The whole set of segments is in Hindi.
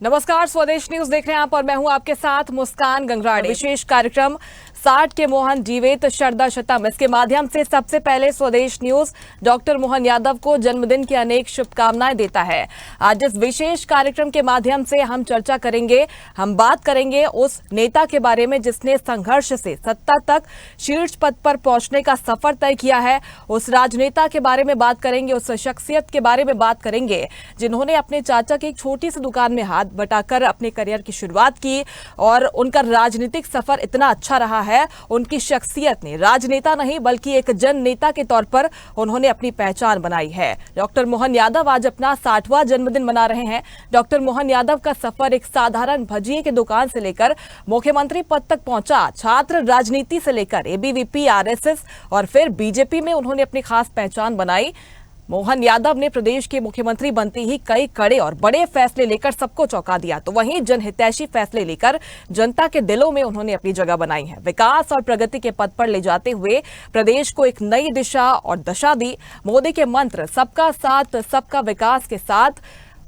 नमस्कार, स्वदेश न्यूज देख रहे हैं आप और मैं हूं आपके साथ मुस्कान गंगराड़े। विशेष कार्यक्रम 60 के मोहन जीवित शरदा शतम, इसके माध्यम से सबसे पहले स्वदेश न्यूज डॉक्टर मोहन यादव को जन्मदिन की अनेक शुभकामनाएं देता है। आज इस विशेष कार्यक्रम के माध्यम से हम चर्चा करेंगे, हम बात करेंगे उस नेता के बारे में जिसने संघर्ष से सत्ता तक शीर्ष पद पर पहुंचने का सफर तय किया है। उस राजनेता के बारे में बात करेंगे, उस शख्सियत के बारे में बात करेंगे जिन्होंने अपने चाचा की एक छोटी सी दुकान में हाथ बटाकर अपने करियर की शुरुआत की और उनका राजनीतिक सफर इतना अच्छा रहा है। उनकी शख्सियत ने राजनेता नहीं बल्कि एक जन नेता के तौर पर उन्होंने अपनी पहचान बनाई है। डॉक्टर मोहन यादव आज अपना 60वां जन्मदिन मना रहे हैं। डॉक्टर मोहन यादव का सफर एक साधारण भजिए की दुकान से लेकर मुख्यमंत्री पद तक पहुंचा। छात्र राजनीति से लेकर एबीवीपी, आरएसएस और फिर बीजेपी में उन्होंने अपनी खास पहचान बनाई। मोहन यादव ने प्रदेश के मुख्यमंत्री बनते ही कई कड़े और बड़े फैसले लेकर सबको चौंका दिया, तो वहीं जनहितैषी फैसले लेकर जनता के दिलों में उन्होंने अपनी जगह बनाई है। विकास और प्रगति के पथ पर ले जाते हुए प्रदेश को एक नई दिशा और दशा दी। मोदी के मंत्र सबका साथ, सबका विकास के साथ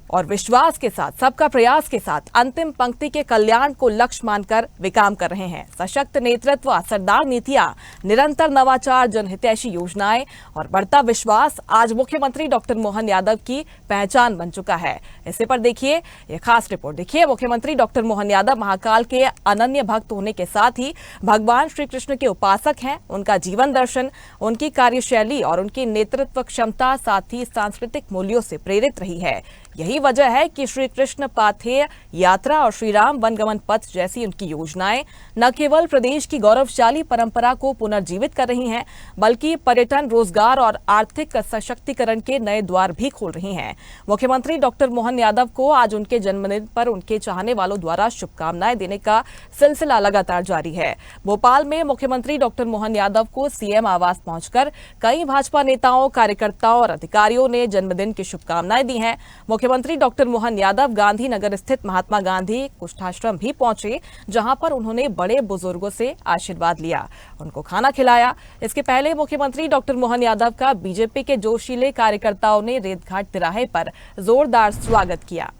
और विश्वास के साथ, सबका प्रयास के साथ अंतिम पंक्ति के कल्याण को लक्ष्य मानकर वे काम कर रहे हैं। सशक्त नेतृत्व, असरदार नीतियां, निरंतर नवाचार, जनहितैषी योजनाएं और बढ़ता विश्वास आज मुख्यमंत्री डॉक्टर मोहन यादव की पहचान बन चुका है। इसे पर देखिए ये खास रिपोर्ट। देखिए, मुख्यमंत्री डॉक्टर मोहन यादव महाकाल के अनन्य भक्त होने के साथ ही भगवान श्री कृष्ण के उपासक हैं। उनका जीवन दर्शन, उनकी कार्यशैली और उनकी नेतृत्व क्षमता साथ ही सांस्कृतिक मूल्यों से प्रेरित रही है। यही वजह है कि श्री कृष्ण पाथेय यात्रा और श्री राम वनगमन पथ जैसी उनकी योजनाएं न केवल प्रदेश की गौरवशाली परंपरा को पुनर्जीवित कर रही हैं, बल्कि पर्यटन, रोजगार और आर्थिक सशक्तिकरण के नए द्वार भी खोल रही हैं। मुख्यमंत्री डॉक्टर मोहन यादव को आज उनके जन्मदिन पर उनके चाहने वालों द्वारा शुभकामनाएं देने का सिलसिला लगातार जारी है। भोपाल में मुख्यमंत्री डॉक्टर मोहन यादव को सीएम आवास पहुंचकर कई भाजपा नेताओं, कार्यकर्ताओं और अधिकारियों ने जन्मदिन की शुभकामनाएं दी हैं। मुख्यमंत्री डॉक्टर मोहन यादव गांधीनगर स्थित महात्मा गांधी कुष्ठाश्रम भी पहुंचे, जहां पर उन्होंने बड़े बुजुर्गों से आशीर्वाद लिया, उनको खाना खिलाया। इसके पहले मुख्यमंत्री डॉक्टर मोहन यादव का बीजेपी के जोशीले कार्यकर्ताओं ने रेतघाट तिराहे पर जोरदार स्वागत किया।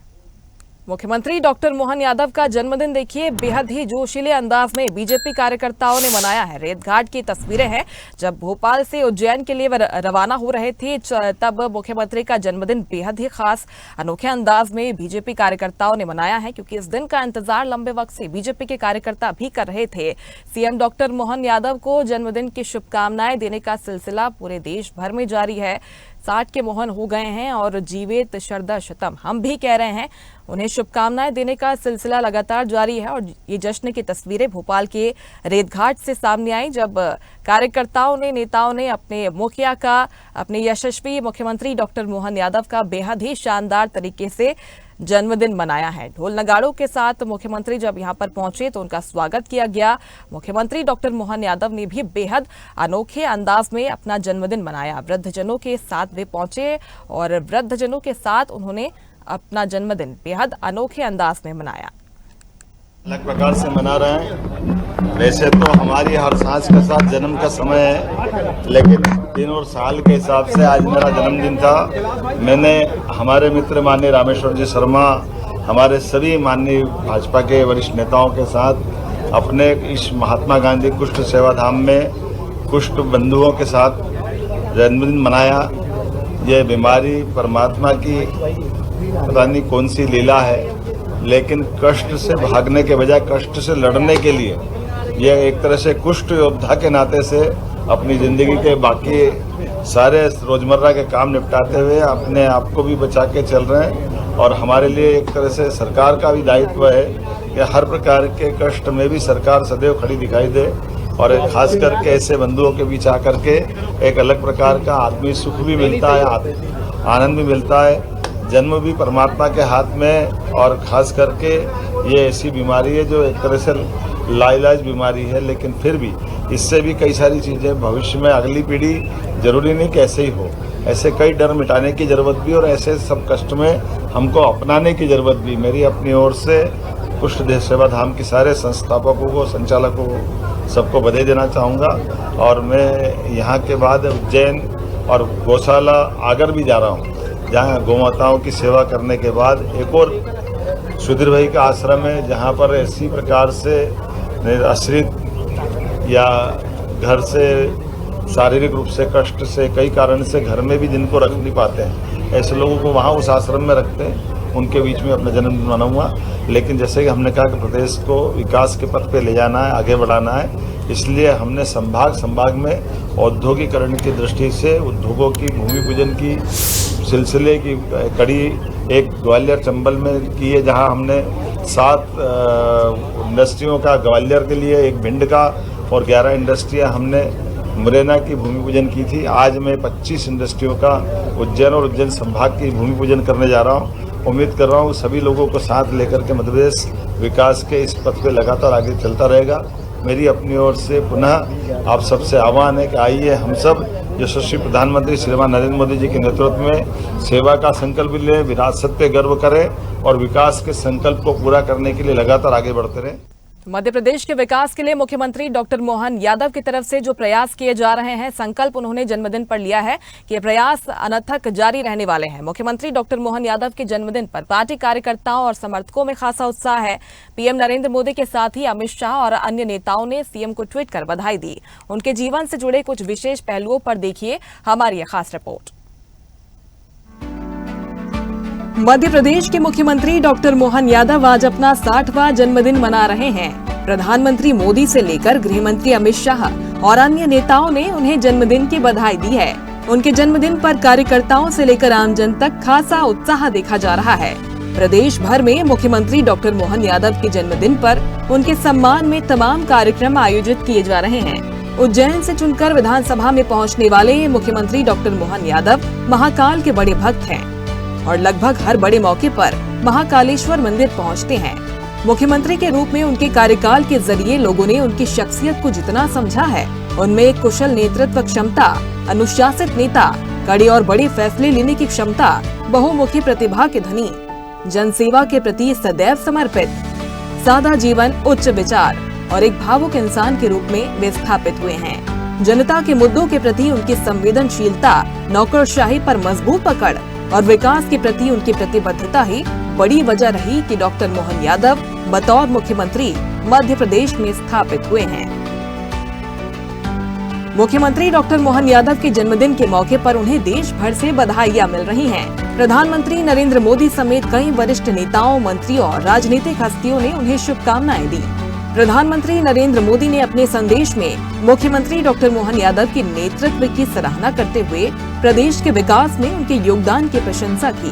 मुख्यमंत्री डॉक्टर मोहन यादव का जन्मदिन देखिए बेहद ही जोशीले अंदाज में बीजेपी कार्यकर्ताओं ने मनाया है। रेतघाट की तस्वीरें हैं, जब भोपाल से उज्जैन के लिए रवाना हो रहे थे तब मुख्यमंत्री का जन्मदिन बेहद ही खास अनोखे अंदाज में बीजेपी कार्यकर्ताओं ने मनाया है, क्योंकि इस दिन का इंतजार लंबे वक्त से बीजेपी के कार्यकर्ता भी कर रहे थे। सीएम डॉक्टर मोहन यादव को जन्मदिन की शुभकामनाएं देने का सिलसिला पूरे देश भर में जारी है। 60 के मोहन हो गए हैं और जीवित शरदा शतम हम भी कह रहे हैं। उन्हें शुभकामनाएं देने का सिलसिला लगातार जारी है और ये जश्न की तस्वीरें भोपाल के रेतघाट से सामने आई, जब कार्यकर्ताओं ने, नेताओं ने अपने मुखिया का, अपने यशस्वी मुख्यमंत्री डॉक्टर मोहन यादव का बेहद ही शानदार तरीके से जन्मदिन मनाया है। ढोल नगाड़ों के साथ मुख्यमंत्री जब यहां पर पहुंचे तो उनका स्वागत किया गया। मुख्यमंत्री डॉक्टर मोहन यादव ने भी बेहद अनोखे अंदाज में अपना जन्मदिन मनाया। वृद्धजनों के साथ वे पहुंचे और वृद्धजनों के साथ उन्होंने अपना जन्मदिन बेहद अनोखे अंदाज में मनाया। अलग प्रकार से मना रहे हैं। वैसे तो हमारी हर सांस के साथ जन्म का समय है, लेकिन दिन और साल के हिसाब से आज मेरा जन्मदिन था। मैंने हमारे मित्र माननीय रामेश्वर जी शर्मा, हमारे सभी माननीय भाजपा के वरिष्ठ नेताओं के साथ अपने इस महात्मा गांधी कुष्ठ सेवा धाम में कुष्ठ बंधुओं के साथ जन्मदिन मनाया। यह बीमारी परमात्मा की पता नहीं कौन सी लीला है, लेकिन कष्ट से भागने के बजाय कष्ट से लड़ने के लिए यह एक तरह से कुष्ठ योद्धा के नाते से अपनी जिंदगी के बाकी सारे रोजमर्रा के काम निपटाते हुए अपने आप को भी बचा के चल रहे हैं। और हमारे लिए एक तरह से सरकार का भी दायित्व है कि हर प्रकार के कष्ट में भी सरकार सदैव खड़ी दिखाई दे, और खास करके ऐसे बंधुओं के बीच आकर के एक अलग प्रकार का आत्मीय सुख भी मिलता है, आनंद भी मिलता है। जन्म भी परमात्मा के हाथ में, और खास करके ये ऐसी बीमारी है जो एक तरह से लाइलाज बीमारी है, लेकिन फिर भी इससे भी कई सारी चीज़ें भविष्य में अगली पीढ़ी जरूरी नहीं कि ऐसे ही हो, ऐसे कई डर मिटाने की ज़रूरत भी और ऐसे सब कष्ट में हमको अपनाने की ज़रूरत भी। मेरी अपनी ओर से कुष्ठ सेवा धाम के सारे संस्थापकों को, संचालकों को, सबको बधाई देना चाहूँगा। और मैं यहाँ के बाद उज्जैन और गौशाला आगर भी जा रहा हूँ, जहाँ गौ माताओं की सेवा करने के बाद एक और सुधीर भाई का आश्रम है, जहाँ पर इसी प्रकार से आश्रित या घर से शारीरिक रूप से कष्ट से कई कारण से घर में भी जिनको रख नहीं पाते हैं, ऐसे लोगों को वहाँ उस आश्रम में रखते हैं। उनके बीच में अपना जन्मदिन मनाऊंगा। लेकिन जैसे कि हमने कहा कि प्रदेश को विकास के पथ पे ले जाना है, आगे बढ़ाना है, इसलिए हमने संभाग में औद्योगिकरण की दृष्टि से उद्योगों की भूमि पूजन की सिलसिले की कड़ी एक ग्वालियर चंबल में की है, जहां हमने 7 इंडस्ट्रियों का ग्वालियर के लिए, एक भिंड का और 11 इंडस्ट्रियां हमने मुरैना की भूमि पूजन की थी। आज मैं 25 इंडस्ट्रियों का उज्जैन और उज्जैन संभाग की भूमि पूजन करने जा रहा हूँ। उम्मीद कर रहा हूँ सभी लोगों को साथ लेकर के मध्य प्रदेश विकास के इस पथ पे लगातार आगे चलता रहेगा। मेरी अपनी ओर से पुनः आप सबसे आह्वान है कि आइए हम सब यशस्वी प्रधानमंत्री श्रीमान नरेंद्र मोदी जी के नेतृत्व में सेवा का संकल्प लें, विरासत पे गर्व करें और विकास के संकल्प को पूरा करने के लिए लगातार आगे बढ़ते रहें। मध्य प्रदेश के विकास के लिए मुख्यमंत्री डॉक्टर मोहन यादव की तरफ से जो प्रयास किए जा रहे हैं, संकल्प उन्होंने जन्मदिन पर लिया है कि ये प्रयास अनथक जारी रहने वाले हैं। मुख्यमंत्री डॉक्टर मोहन यादव के जन्मदिन पर पार्टी कार्यकर्ताओं और समर्थकों में खासा उत्साह है। पीएम नरेंद्र मोदी के साथ ही अमित शाह और अन्य नेताओं ने सीएम को ट्वीट कर बधाई दी। उनके जीवन से जुड़े कुछ विशेष पहलुओं पर देखिए हमारी ये खास रिपोर्ट। मध्य प्रदेश के मुख्यमंत्री डॉक्टर मोहन यादव आज अपना 60वां जन्मदिन मना रहे हैं। प्रधानमंत्री मोदी से लेकर गृह मंत्री अमित शाह और अन्य नेताओं ने उन्हें जन्मदिन की बधाई दी है। उनके जन्मदिन पर कार्यकर्ताओं से लेकर आमजन तक खासा उत्साह देखा जा रहा है। प्रदेश भर में मुख्यमंत्री डॉक्टर मोहन यादव के जन्मदिन पर उनके सम्मान में तमाम कार्यक्रम आयोजित किए जा रहे हैं। उज्जैन से चुनकर विधानसभा में पहुंचने वाले मुख्यमंत्री डॉक्टर मोहन यादव महाकाल के बड़े भक्त हैं और लगभग हर बड़े मौके पर महाकालेश्वर मंदिर पहुंचते हैं। मुख्यमंत्री के रूप में उनके कार्यकाल के जरिए लोगों ने उनकी शख्सियत को जितना समझा है, उनमें एक कुशल नेतृत्व क्षमता, अनुशासित नेता, कड़े और बड़े फैसले लेने की क्षमता, बहुमुखी प्रतिभा के धनी, जनसेवा के प्रति सदैव समर्पित, सादा जीवन, उच्च विचार और एक भावुक इंसान के रूप में वे स्थापित हुए हैं। जनता के मुद्दों के प्रति उनकी संवेदनशीलता, नौकरशाही पर मजबूत पकड़ और विकास के प्रति उनकी प्रतिबद्धता ही बड़ी वजह रही कि डॉक्टर मोहन यादव बतौर मुख्यमंत्री मध्य प्रदेश में स्थापित हुए हैं। मुख्यमंत्री डॉक्टर मोहन यादव के जन्मदिन के मौके पर उन्हें देश भर से बधाइयां मिल रही हैं। प्रधानमंत्री नरेंद्र मोदी समेत कई वरिष्ठ नेताओं, मंत्रियों और राजनीतिक हस्तियों ने उन्हें शुभकामनाएं दी। प्रधानमंत्री नरेंद्र मोदी ने अपने संदेश में मुख्यमंत्री डॉक्टर मोहन यादव के नेतृत्व की सराहना करते हुए प्रदेश के विकास में उनके योगदान की प्रशंसा की।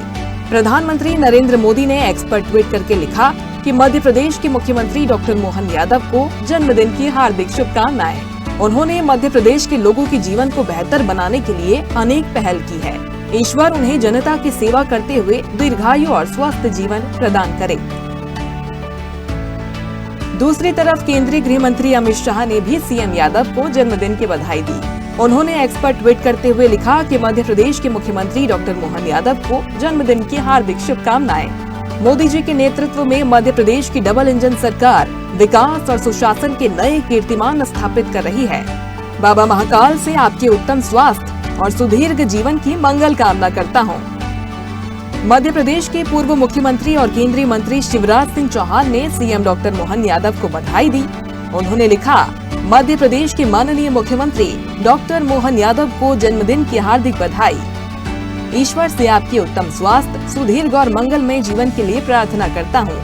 प्रधानमंत्री नरेंद्र मोदी ने एक्स पर ट्वीट करके लिखा कि मध्य प्रदेश के मुख्यमंत्री डॉक्टर मोहन यादव को जन्मदिन की हार्दिक शुभकामनाएं। उन्होंने मध्य प्रदेश के लोगों के जीवन को बेहतर बनाने के लिए अनेक पहल की है। ईश्वर उन्हें जनता की सेवा करते हुए दीर्घायु और स्वस्थ जीवन प्रदान करे। दूसरी तरफ केंद्रीय गृह मंत्री अमित शाह ने भी सीएम यादव को जन्मदिन की बधाई दी। उन्होंने एक्स पर ट्वीट करते हुए लिखा कि मध्य प्रदेश के मुख्यमंत्री डॉक्टर मोहन यादव को जन्मदिन की हार्दिक शुभकामनाएं। मोदी जी के नेतृत्व में मध्य प्रदेश की डबल इंजन सरकार विकास और सुशासन के नए कीर्तिमान स्थापित कर रही है। बाबा महाकाल से आपके उत्तम स्वास्थ्य और सुदीर्घ जीवन की मंगल कामना करता हूँ। मध्य प्रदेश के पूर्व मुख्यमंत्री और केंद्रीय मंत्री शिवराज सिंह चौहान ने सीएम डॉक्टर मोहन यादव को बधाई दी। उन्होंने लिखा, मध्य प्रदेश के माननीय मुख्यमंत्री डॉक्टर मोहन यादव को जन्मदिन की हार्दिक बधाई। ईश्वर से आपके उत्तम स्वास्थ्य, सुदीर्घ और मंगलमय जीवन के लिए प्रार्थना करता हूँ।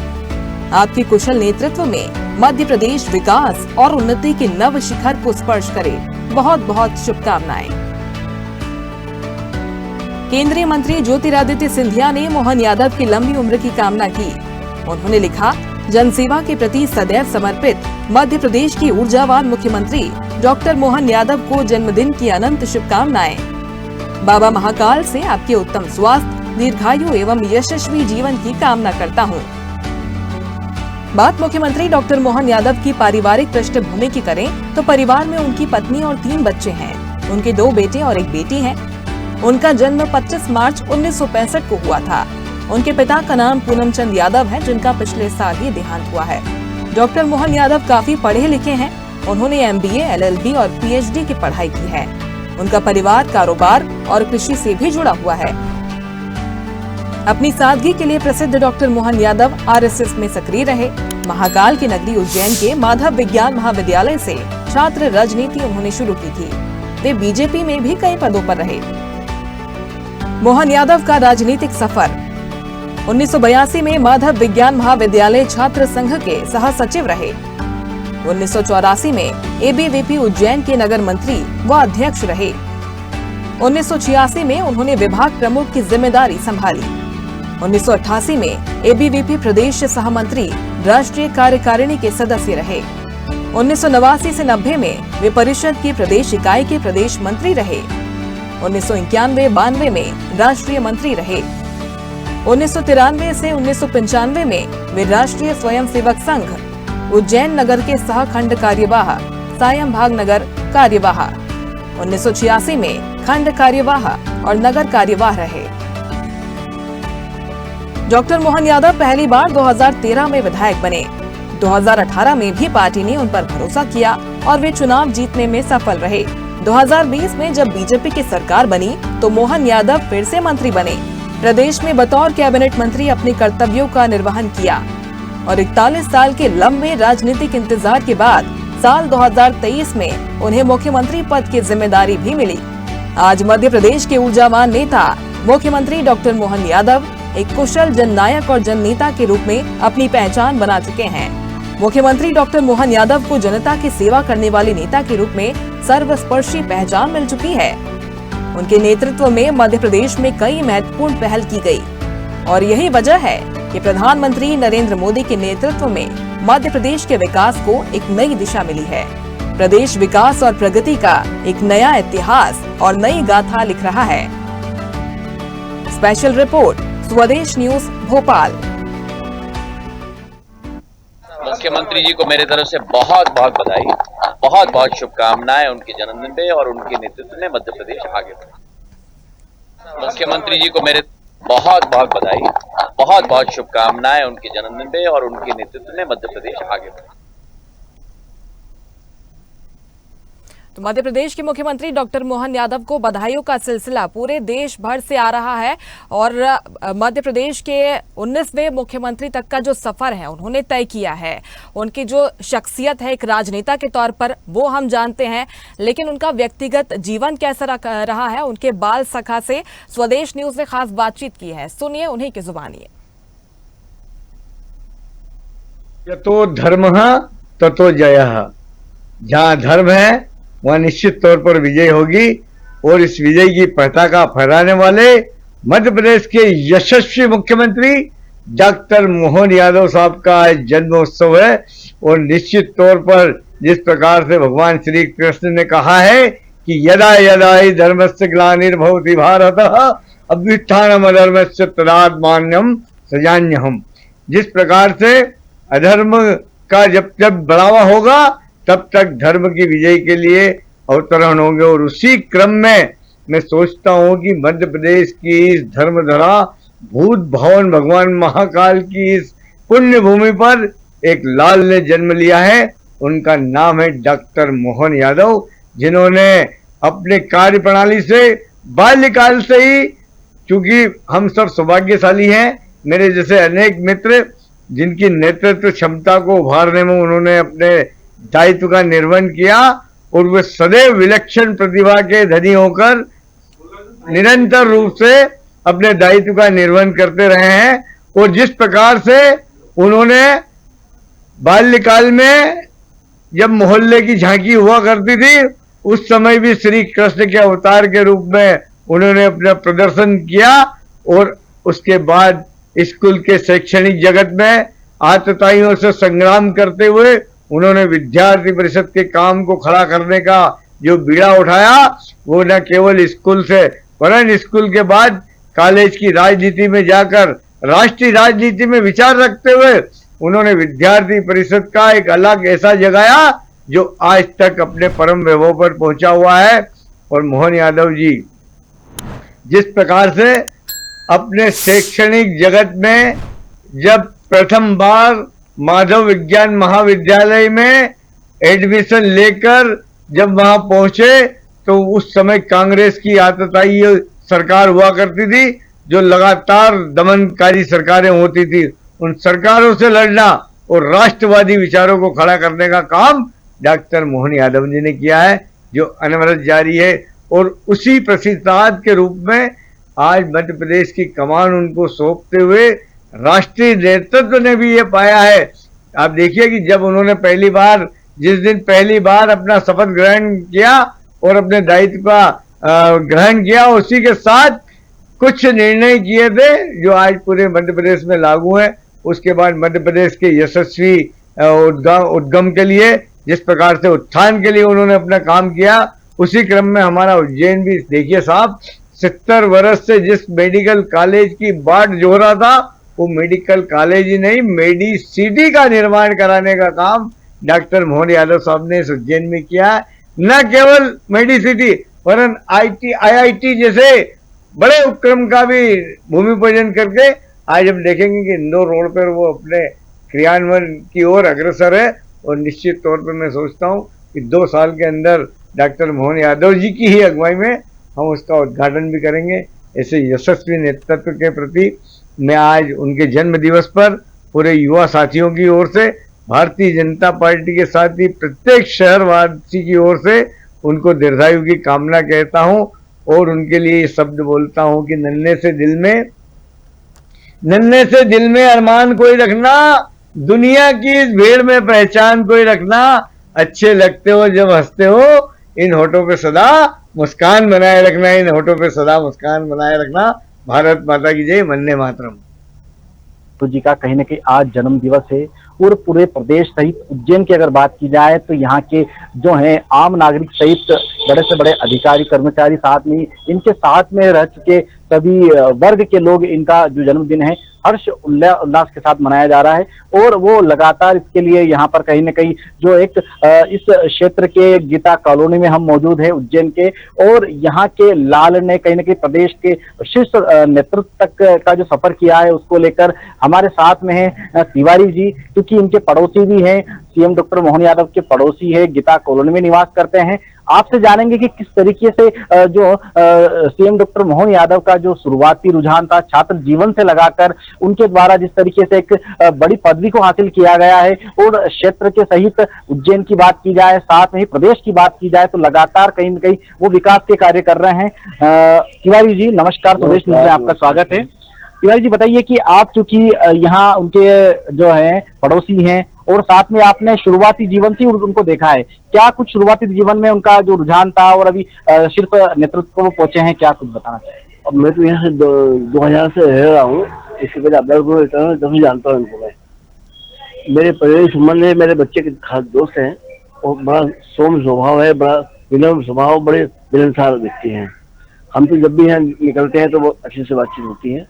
आपके कुशल नेतृत्व में मध्य प्रदेश विकास और उन्नति के नव शिखर को स्पर्श करे। बहुत बहुत शुभकामनाएं। केंद्रीय मंत्री ज्योतिरादित्य सिंधिया ने मोहन यादव की लंबी उम्र की कामना की। उन्होंने लिखा, जनसेवा के प्रति सदैव समर्पित मध्य प्रदेश के ऊर्जावान मुख्यमंत्री डॉक्टर मोहन यादव को जन्मदिन की अनंत शुभकामनाएं। बाबा महाकाल से आपके उत्तम स्वास्थ्य, दीर्घायु एवं यशस्वी जीवन की कामना करता हूँ। बात मुख्यमंत्री डॉक्टर मोहन यादव की पारिवारिक पृष्ठभूमि की करें तो परिवार में उनकी पत्नी और 3 बच्चे हैं। उनके 2 बेटे और 1 बेटी है। उनका जन्म 25 मार्च 1965 को हुआ था। उनके पिता का नाम पूनम चंद यादव है, जिनका पिछले साल ही देहांत हुआ है। डॉक्टर मोहन यादव काफी पढ़े लिखे हैं। उन्होंने MBA, LLB और PhD की पढ़ाई की है। उनका परिवार कारोबार और कृषि से भी जुड़ा हुआ है। अपनी सादगी के लिए प्रसिद्ध डॉक्टर मोहन यादव आरएसएस में सक्रिय रहे। महाकाल की नगरी उज्जैन के माधव विज्ञान महाविद्यालय से छात्र राजनीति उन्होंने शुरू की थी। वे बीजेपी में भी कई पदों पर रहे। मोहन यादव का राजनीतिक सफर 1982 में माधव विज्ञान महाविद्यालय छात्र संघ के सह सचिव रहे। 1984 में एबीवीपी उज्जैन के नगर मंत्री व अध्यक्ष रहे। 1986 में उन्होंने विभाग प्रमुख की जिम्मेदारी संभाली। 1988 में एबीवीपी प्रदेश सहमंत्री राष्ट्रीय कार्यकारिणी के सदस्य रहे। 1989 से 90 में वे परिषद की प्रदेश इकाई के प्रदेश मंत्री रहे। 1991-92 में राष्ट्रीय मंत्री रहे। 1993 से 1995 में वे राष्ट्रीय स्वयंसेवक संघ उज्जैन नगर के सह खंड कार्यवाह सायम भाग नगर कार्यवाह, 1986 में खंड कार्यवाह और नगर कार्यवाह रहे। डॉक्टर मोहन यादव पहली बार 2013 में विधायक बने। 2018 में भी पार्टी ने उन पर भरोसा किया और वे चुनाव जीतने में सफल रहे। 2020 में जब बीजेपी की सरकार बनी तो मोहन यादव फिर से मंत्री बने। प्रदेश में बतौर कैबिनेट मंत्री अपने कर्तव्यों का निर्वहन किया और 41 साल के लंबे राजनीतिक इंतजार के बाद साल 2023 में उन्हें मुख्यमंत्री पद की जिम्मेदारी भी मिली। आज मध्य प्रदेश के ऊर्जावान नेता मुख्यमंत्री डॉक्टर मोहन यादव एक कुशल जननायक और जननेता के रूप में अपनी पहचान बना चुके हैं। मुख्यमंत्री डॉक्टर मोहन यादव को जनता की सेवा करने वाले नेता के रूप में सर्वस्पर्शी पहचान मिल चुकी है। उनके नेतृत्व में मध्य प्रदेश में कई महत्वपूर्ण पहल की गई और यही वजह है कि प्रधानमंत्री नरेंद्र मोदी के नेतृत्व में मध्य प्रदेश के विकास को एक नई दिशा मिली है। प्रदेश विकास और प्रगति का एक नया इतिहास और नई गाथा लिख रहा है। स्पेशल रिपोर्ट, स्वदेश न्यूज, भोपाल। मुख्यमंत्री जी को मेरे तरफ से बहुत बहुत बधाई, बहुत बहुत शुभकामनाएं उनके जन्मदिन पे और उनके नेतृत्व में मध्य प्रदेश आगे बढ़े। मुख्यमंत्री जी को मेरे बहुत बहुत बधाई, बहुत बहुत शुभकामनाएं उनके जन्मदिन पे और उनके नेतृत्व में मध्य प्रदेश आगे बढ़े। तो मध्य प्रदेश के मुख्यमंत्री डॉक्टर मोहन यादव को बधाइयों का सिलसिला पूरे देश भर से आ रहा है और मध्य प्रदेश के 19वें मुख्यमंत्री तक का जो सफर है उन्होंने तय किया है। उनकी जो शख्सियत है एक राजनेता के तौर पर वो हम जानते हैं, लेकिन उनका व्यक्तिगत जीवन कैसा रहा है उनके बाल सखा से स्वदेश न्यूज ने खास बातचीत की है। सुनिए उन्हीं की जुबानी। यतो धर्मः ततो जयः। जहाँ धर्म है वहाँ निश्चित तौर पर विजय होगी और इस विजय की पताका फहराने वाले मध्य प्रदेश के यशस्वी मुख्यमंत्री डॉक्टर मोहन यादव साहब का जन्मोत्सव है। और निश्चित तौर पर जिस प्रकार से भगवान श्री कृष्ण ने कहा है कि यदा यदा हि धर्मस्य ग्लानिर्भवति भारतः अभ्युत्थानम् अधर्मस्य तदात्मान्यं सृजाम्यहम्। जिस प्रकार से अधर्म का जब जब बढ़ावा होगा तब तक धर्म की विजय के लिए अवतरण होंगे। और उसी क्रम में मैं सोचता हूं कि मध्य प्रदेश की इस धर्मधरा भूत भवन भगवान महाकाल की इस पुण्य भूमि पर एक लाल ने जन्म लिया है। उनका नाम है डॉक्टर मोहन यादव, जिन्होंने अपने कार्य प्रणाली से बाल्यकाल से ही, चूंकि हम सब सौभाग्यशाली हैं, मेरे जैसे अनेक मित्र जिनकी नेतृत्व क्षमता को उभारने में उन्होंने अपने दायित्व का निर्वहन किया और वे सदैव विलक्षण प्रतिभा के धनी होकर निरंतर रूप से अपने दायित्व का निर्वहन करते रहे हैं। और जिस प्रकार से उन्होंने बाल्यकाल में जब मोहल्ले की झांकी हुआ करती थी उस समय भी श्री कृष्ण के अवतार के रूप में उन्होंने अपना प्रदर्शन किया और उसके बाद स्कूल के शैक्षणिक जगत में आतताइयों से संग्राम करते हुए उन्होंने विद्यार्थी परिषद के काम को खड़ा करने का जो बीड़ा उठाया वो न केवल स्कूल से वरन स्कूल के बाद कॉलेज की राजनीति में जाकर राष्ट्रीय राजनीति में विचार रखते हुए उन्होंने विद्यार्थी परिषद का एक अलग ऐसा जगाया जो आज तक अपने परम वैभव पर पहुंचा हुआ है। और मोहन यादव जी जिस प्रकार से अपने शैक्षणिक जगत में जब प्रथम बार माधव विज्ञान महाविद्यालय में एडमिशन लेकर जब वहां पहुंचे तो उस समय कांग्रेस की आतताई सरकार हुआ करती थी। जो लगातार दमनकारी सरकारें होती थी, उन सरकारों से लड़ना और राष्ट्रवादी विचारों को खड़ा करने का काम डॉक्टर मोहन यादव जी ने किया है, जो अनवरत जारी है। और उसी प्रतिसाद के रूप में आज मध्य प्रदेश की कमान उनको सौंपते हुए राष्ट्रीय नेतृत्व ने भी ये पाया है। आप देखिए कि जब उन्होंने जिस दिन पहली बार अपना शपथ ग्रहण किया और अपने दायित्व का ग्रहण किया, उसी के साथ कुछ निर्णय किए थे जो आज पूरे मध्य प्रदेश में लागू हैं। उसके बाद मध्य प्रदेश के यशस्वी उद्गम के लिए, जिस प्रकार से उत्थान के लिए उन्होंने अपना काम किया, उसी क्रम में हमारा उज्जैन भी देखिए साहब, 70 वर्ष से जिस मेडिकल कॉलेज की बाट जो रहा था, वो मेडिकल कॉलेज ही नहीं, मेडी सिटी का निर्माण कराने का काम डॉक्टर मोहन यादव साहब ने इस उज्जैन में किया। न केवल मेडी सिटी वरन IIT जैसे बड़े उपक्रम का भी भूमि पूजन करके आज हम देखेंगे कि इंदौर रोड पर वो अपने क्रियान्वयन की ओर अग्रसर है। और निश्चित तौर पर मैं सोचता हूँ कि 2 साल के अंदर डॉक्टर मोहन यादव जी की ही अगुवाई में हम उसका उद्घाटन भी करेंगे। ऐसे यशस्वी नेतृत्व के प्रति मैं आज उनके जन्म दिवस पर पूरे युवा साथियों की ओर से, भारतीय जनता पार्टी के साथ ही प्रत्येक शहरवासी की ओर से उनको दीर्घायु की कामना कहता हूं और उनके लिए ये शब्द बोलता हूं कि नन्हे से दिल में अरमान कोई रखना, दुनिया की इस भीड़ में पहचान कोई रखना, अच्छे लगते हो जब हंसते हो, इन होठों पे सदा मुस्कान बनाए रखना, इन होठों पे सदा मुस्कान बनाए रखना। भारत माता की जय, वंदे मातरम। तो जी का कहीं ना कहीं आज जन्म दिवस है और पूरे प्रदेश सहित उज्जैन की अगर बात की जाए तो यहाँ के जो हैं आम नागरिक सहित बड़े से बड़े अधिकारी कर्मचारी, साथ में इनके साथ में रह चुके सभी वर्ग के लोग इनका जो जन्मदिन है हर्ष उल्लास के साथ मनाया जा रहा है। और वो लगातार इसके लिए यहाँ पर कहीं ना कहीं जो एक इस क्षेत्र के गीता कॉलोनी में हम मौजूद है उज्जैन के, और यहाँ के लाल ने कहीं ना कहीं प्रदेश के शीर्ष नेतृत्व तक का जो सफर किया है उसको लेकर हमारे साथ में है तिवारी जी, क्योंकि इनके पड़ोसी भी हैं, सीएम डॉक्टर मोहन यादव के पड़ोसी है, गीता कॉलोनी में निवास करते हैं। आपसे जानेंगे कि किस तरीके से जो सीएम डॉक्टर मोहन यादव का जो शुरुआती रुझान था छात्र जीवन से लगाकर उनके द्वारा जिस तरीके से एक बड़ी पदवी को हासिल किया गया है, और क्षेत्र के सहित उज्जैन की बात की जाए, साथ में ही प्रदेश की बात की जाए, तो लगातार कहीं न कहीं वो विकास के कार्य कर रहे हैं। तिवारी जी नमस्कार, स्वदेश न्यूज़ में आपका स्वागत है। तिवारी जी बताइए कि आप चूंकि यहाँ उनके जो है पड़ोसी हैं और साथ में आपने शुरुआती जीवन से उनको देखा है, क्या कुछ शुरुआती जीवन में उनका जो रुझान था और अभी शीर्ष नेतृत्व को पहुंचे हैं, क्या कुछ बताना चाहिए? अब मैं तो यहाँ से 2000 से रह रहा हूँ, इसके पहले अब्दुल तभी जानता हूँ इनको मैं। मेरे परिवार संबंध है, मेरे बच्चे के खास दोस्त हैं और बड़ा सौम्य स्वभाव है, बड़ा विनम्र स्वभाव, बड़े मिलनसार व्यक्ति हैं। हम तो जब भी यहाँ निकलते हैं तो बहुत अच्छे से बातचीत होती है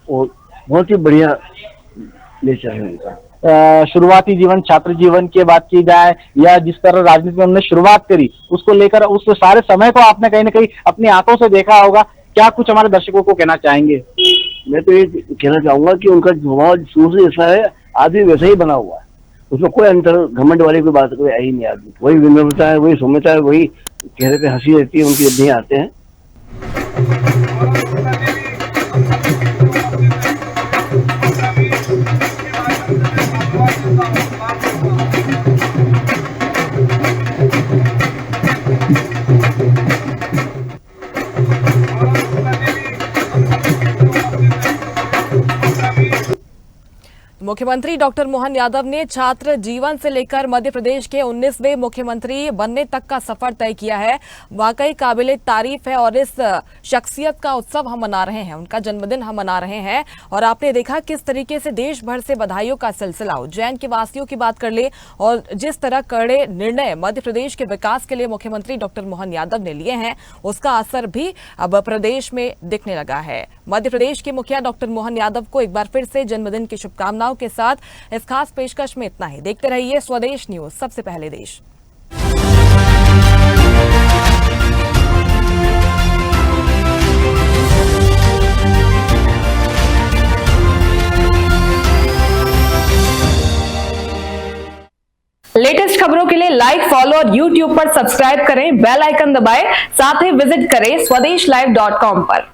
और बहुत ही बढ़िया नेचर है उनका। शुरुआती जीवन, छात्र जीवन की बात की जाए या जिस तरह राजनीति में उन्होंने शुरुआत करी उसको लेकर उस सारे समय को आपने कहीं ना कहीं अपनी आंखों से देखा होगा, क्या कुछ हमारे दर्शकों को कहना चाहेंगे? मैं तो ये कहना चाहूंगा कि उनका स्वभाव शुरू से ऐसा है, आदमी वैसा ही बना हुआ है, उसमें कोई अंतर घमंड वाली कोई बात कोई आई नहीं। आदमी वही विनम्रता है, वही सौम्यता है, वही चेहरे पे हंसी रहती है उनकी जब नहीं आते हैं। मुख्यमंत्री डॉक्टर मोहन यादव ने छात्र जीवन से लेकर मध्य प्रदेश के 19वें मुख्यमंत्री बनने तक का सफर तय किया है। वाकई काबिले तारीफ है और इस शख्सियत का उत्सव हम मना रहे हैं, उनका जन्मदिन हम मना रहे हैं। और आपने देखा किस तरीके से देश भर से बधाइयों का सिलसिला। उज्जैन के वासियों की बात कर ले और जिस तरह कड़े निर्णय मध्य प्रदेश के विकास के लिए मुख्यमंत्री डॉक्टर मोहन यादव ने लिए हैं, उसका असर भी अब प्रदेश में दिखने लगा है। मध्य प्रदेश के मुखिया डॉक्टर मोहन यादव को एक बार फिर से जन्मदिन की शुभकामनाओं के साथ इस खास पेशकश में इतना ही। देखते रहिए स्वदेश न्यूज, सबसे पहले देश। लेटेस्ट खबरों के लिए लाइक, फॉलो और YouTube पर सब्सक्राइब करें, बेल आइकन दबाएं, साथ ही विजिट करें swedeshlive.com पर।